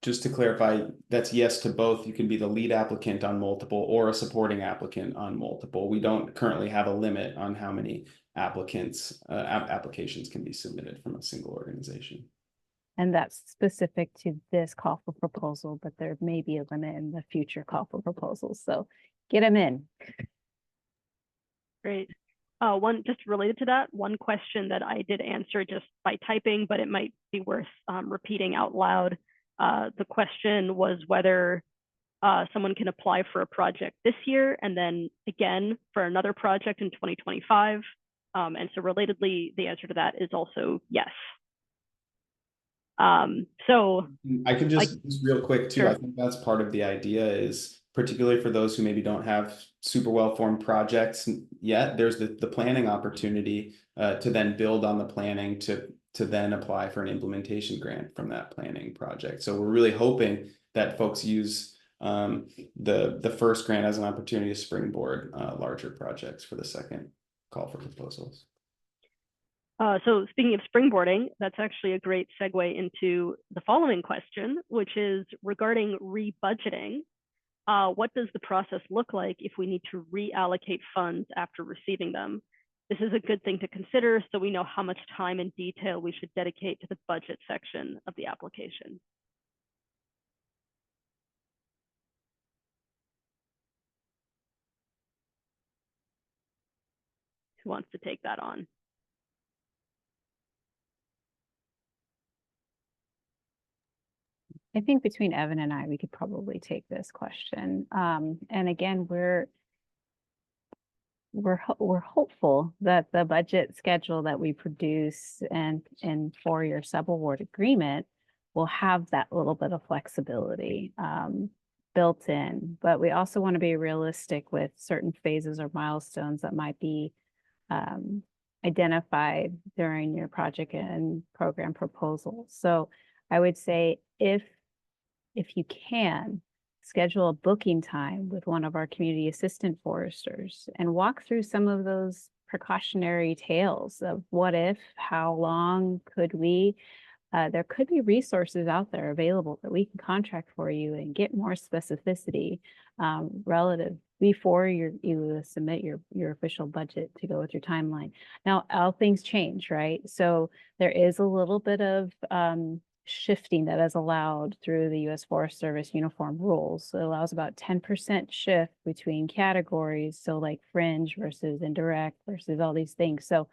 just to clarify, that's yes to both. You can be the lead applicant on multiple or a supporting applicant on multiple. We don't currently have a limit on how many applications can be submitted from a single organization. And that's specific to this call for proposal, but there may be a limit in the future call for proposals. So get them in. Great. One just related to that, one question that I did answer just by typing, but it might be worth repeating out loud. The question was whether someone can apply for a project this year and then again for another project in 2025, And so relatedly, the answer to that is also yes. So I could just real quick too. I Sure. think that's part of the idea is particularly for those who maybe don't have super well formed projects yet, there's the planning opportunity to then build on the planning to then apply for an implementation grant from that planning project. So we're really hoping that folks use the first grant as an opportunity to springboard larger projects for the second call for proposals. So speaking of springboarding, that's actually a great segue into the following question, which is regarding rebudgeting. What does the process look like if we need to reallocate funds after receiving them? This is a good thing to consider so we know how much time and detail we should dedicate to the budget section of the application. Who wants to take that on? I think between Evan and I, we could probably take this question. And again, we're hopeful that the budget schedule that we produce and for your subaward agreement will have that little bit of flexibility built in. But we also want to be realistic with certain phases or milestones that might be identified during your project and program proposal. So I would say if you can, schedule a booking time with one of our community assistant foresters and walk through some of those precautionary tales of what if, how long could we, there could be resources out there available that we can contract for you and get more specificity relative before you submit your official budget to go with your timeline. Now, all things change, right? So there is a little bit of shifting that is allowed through the U.S. Forest Service uniform rules. So it allows about 10% shift between categories. So like fringe versus indirect versus all these things. So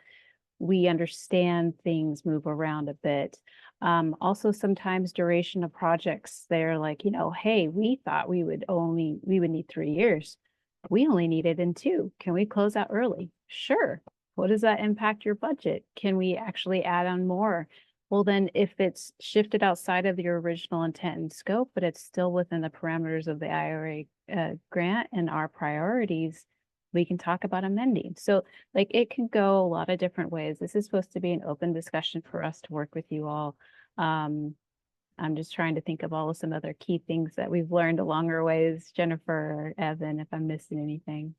we understand things move around a bit. Also, sometimes duration of projects, they're like, hey, we thought we would need 3 years. We only need it in 2. Can we close out early? Sure. What does that impact your budget? Can we actually add on more? Well, then if it's shifted outside of your original intent and scope, but it's still within the parameters of the IRA grant and our priorities, we can talk about amending. So like it can go a lot of different ways. This is supposed to be an open discussion for us to work with you all. I'm just trying to think of all of some other key things that we've learned along our ways, Jennifer, Evan, if I'm missing anything.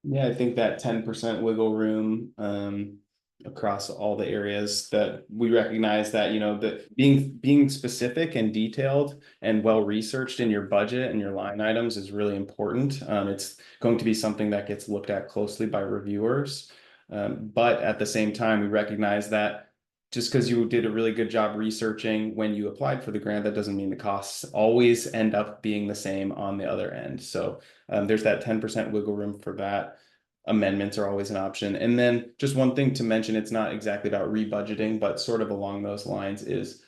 Yeah, I think that 10% wiggle room across all the areas that we recognize that, that being specific and detailed and well researched in your budget and your line items is really important. It's going to be something that gets looked at closely by reviewers. But at the same time, we recognize that just because you did a really good job researching when you applied for the grant, that doesn't mean the costs always end up being the same on the other end. So there's that 10% wiggle room for that. Amendments are always an option. And then just one thing to mention, it's not exactly about rebudgeting, but sort of along those lines is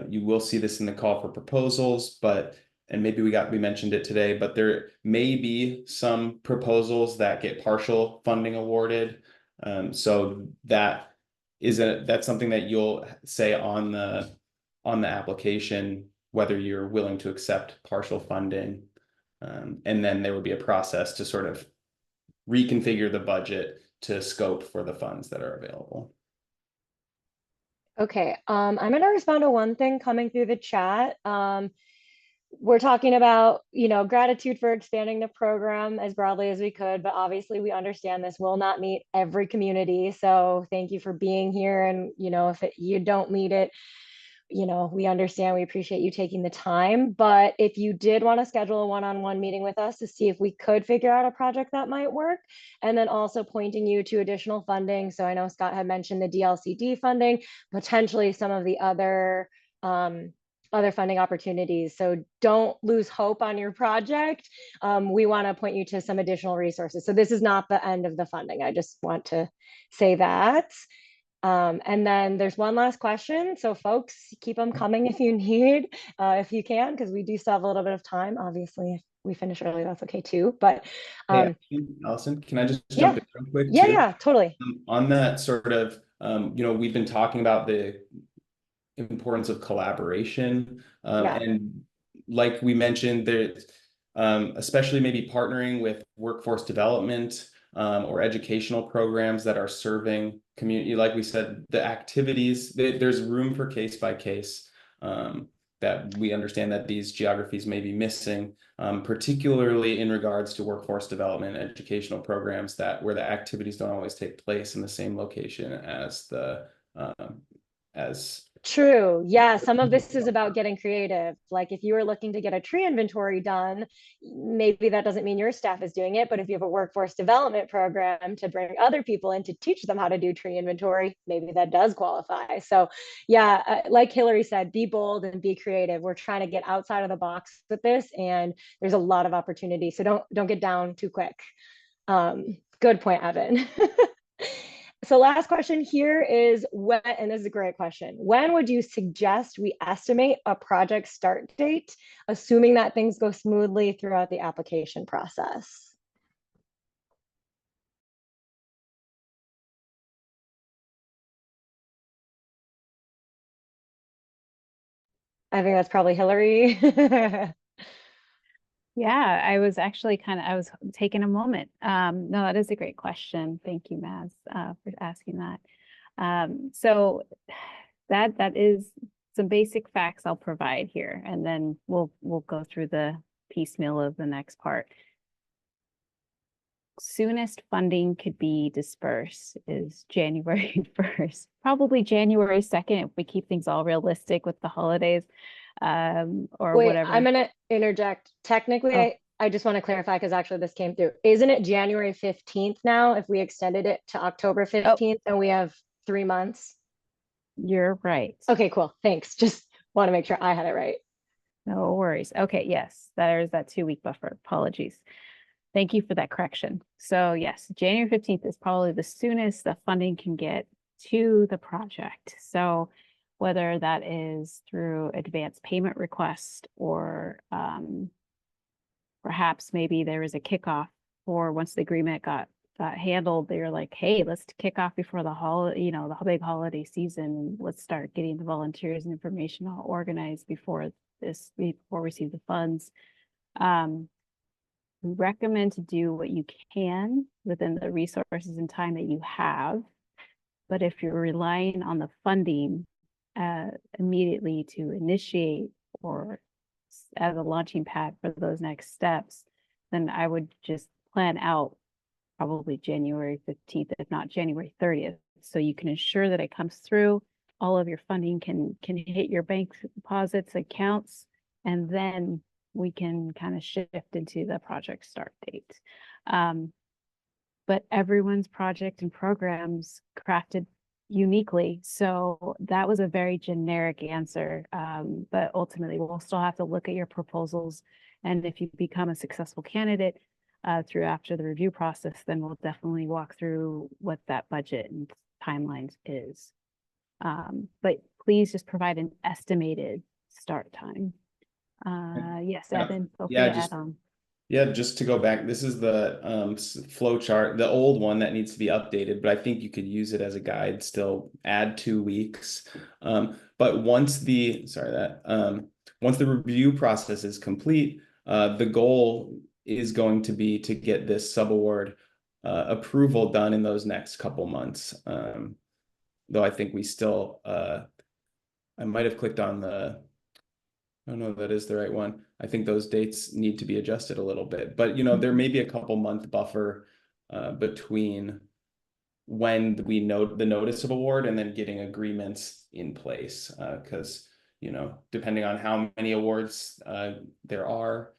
you will see this in the call for proposals, and maybe we mentioned it today, but there may be some proposals that get partial funding awarded. So that's something that you'll say on the application, whether you're willing to accept partial funding. And then there will be a process to sort of reconfigure the budget to scope for the funds that are available. Okay, I'm going to respond to one thing coming through the chat. We're talking about, gratitude for expanding the program as broadly as we could, but obviously we understand this will not meet every community. So thank you for being here. And, if you don't meet it, we understand, we appreciate you taking the time, but if you did want to schedule a one-on-one meeting with us to see if we could figure out a project that might work, and then also pointing you to additional funding. So I know Scott had mentioned the DLCD funding, potentially some of the other funding opportunities. So don't lose hope on your project. We want to point you to some additional resources. So this is not the end of the funding. I just want to say that. And then there's one last question. So folks, keep them coming if you need, if you can, because we do still have a little bit of time. Obviously, if we finish early, that's okay too. But Hey, Allison, can I just yeah, jump in real quick yeah, too? yeah, totally. On that sort of, we've been talking about the importance of collaboration. Yeah. And like we mentioned, there's especially maybe partnering with workforce development or educational programs that are serving community. Like we said, the activities, there's room for case by case. That we understand that these geographies may be missing, particularly in regards to workforce development, educational programs where the activities don't always take place in the same location as the as True. Yeah. Some of this is about getting creative. Like if you are looking to get a tree inventory done, maybe that doesn't mean your staff is doing it, but if you have a workforce development program to bring other people in to teach them how to do tree inventory, maybe that does qualify. So yeah, like Hillary said, be bold and be creative. We're trying to get outside of the box with this, and there's a lot of opportunity. So don't get down too quick. Good point, Evan. So last question here is when, and this is a great question. When would you suggest we estimate a project start date, assuming that things go smoothly throughout the application process? I think that's probably Hillary. Yeah, I was actually I was taking a moment. No, that is a great question. Thank you, Maz, for asking that. So that is some basic facts I'll provide here, and then we'll go through the piecemeal of the next part. Soonest funding could be dispersed is January 1st, probably January 2nd if we keep things all realistic with the holidays, or Wait, whatever. I'm gonna interject. Technically, Oh. I just want to clarify because actually this came through. Isn't it January 15th now if we extended it to October 15th and we have 3 months? You're right. Okay, cool. Thanks. Just want to make sure I had it right. No worries. Okay, yes, there's that 2-week buffer. Apologies. Thank you for that correction. So yes, January 15th is probably the soonest the funding can get to the project. So whether that is through advance payment request or perhaps maybe there is a kickoff, or once the agreement got handled, they're like, hey, let's kick off before the holiday, the big holiday season. Let's start getting the volunteers and information all organized before we see the funds. We recommend to do what you can within the resources and time that you have. But if you're relying on the funding immediately to initiate or as a launching pad for those next steps, then I would just plan out probably January 15th, if not January 30th. So you can ensure that it comes through. All of your funding can hit your bank deposits accounts, and then we can kind of shift into the project start date. But everyone's project and programs crafted uniquely. So that was a very generic answer. But ultimately, we'll still have to look at your proposals. And if you become a successful candidate after the review process, then we'll definitely walk through what that budget and timelines is. But please just provide an estimated start time. Yes, Evan, feel free to add on. Yeah, just to go back, this is the flow chart, the old one that needs to be updated, but I think you could use it as a guide, still add 2 weeks. But once the review process is complete, the goal is going to be to get this subaward approval done in those next couple months. Though I think we still, I might have clicked on oh no, that is the right one. I think those dates need to be adjusted a little bit, but there may be a couple month buffer between when we know the notice of award and then getting agreements in place. Because depending on how many awards there are,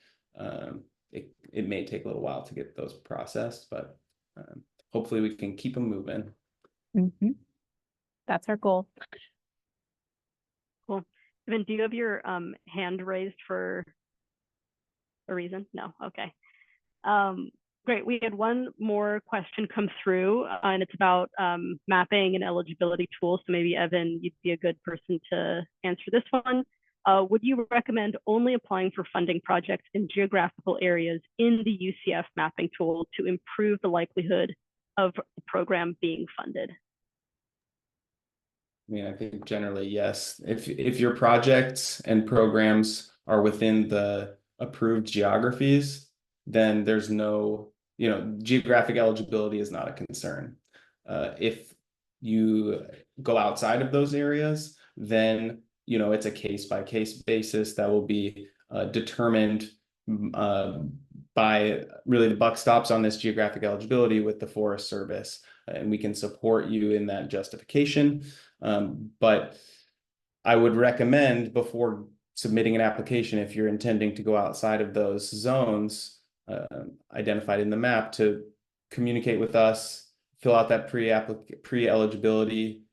it may take a little while to get those processed, but hopefully we can keep them moving. Mm-hmm. That's our goal. Cool. Evan, do you have your hand raised for a reason? No. Okay. Great. We had one more question come through, and it's about mapping and eligibility tools. So maybe Evan, you'd be a good person to answer this one. Would you recommend only applying for funding projects in geographical areas in the UCF mapping tool to improve the likelihood of the program being funded? I mean, I think generally, yes. If your projects and programs are within the approved geographies, then there's no, geographic eligibility is not a concern. If you go outside of those areas, then, it's a case-by-case basis that will be determined by really the buck stops on this geographic eligibility with the Forest Service, and we can support you in that justification. But I would recommend before submitting an application, if you're intending to go outside of those zones identified in the map, to communicate with us, fill out that pre-eligibility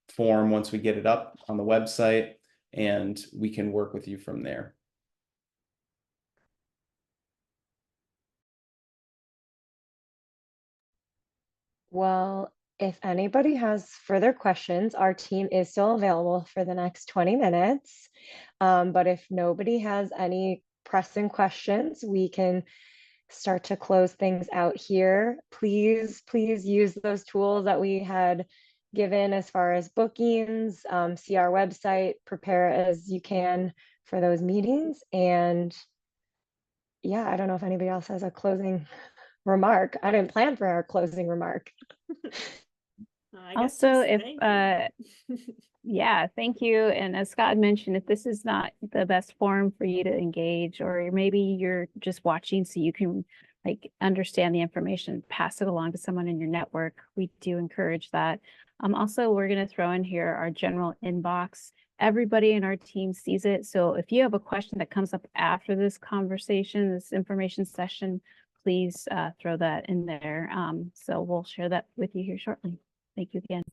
form once we get it up on the website, and we can work with you from there. Well, if anybody has further questions, our team is still available for the next 20 minutes. But if nobody has any pressing questions, we can start to close things out here. Please use those tools that we had given as far as bookings, see our website, prepare as you can for those meetings. And yeah, I don't know if anybody else has a closing remark. I didn't plan for our closing remark. I guess Also, just if thank you. yeah, thank you. And as Scott mentioned, if this is not the best forum for you to engage, or maybe you're just watching so you can like understand the information, pass it along to someone in your network, we do encourage that. Also, we're going to throw in here our general inbox. Everybody in our team sees it. So if you have a question that comes up after this conversation, this information session, please throw that in there. So we'll share that with you here shortly. Thank you again.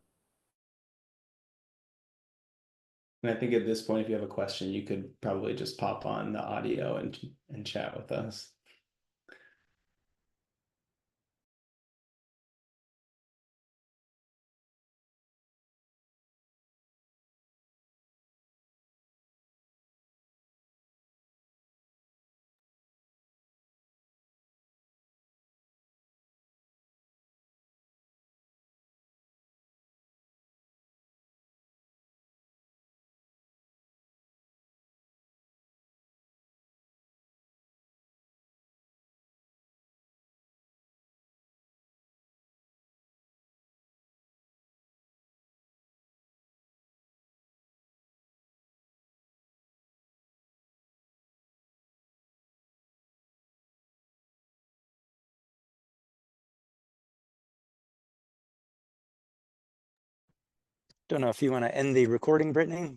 And I think at this point, if you have a question, you could probably just pop on the audio and chat with us. Don't know if you want to end the recording, Brittany.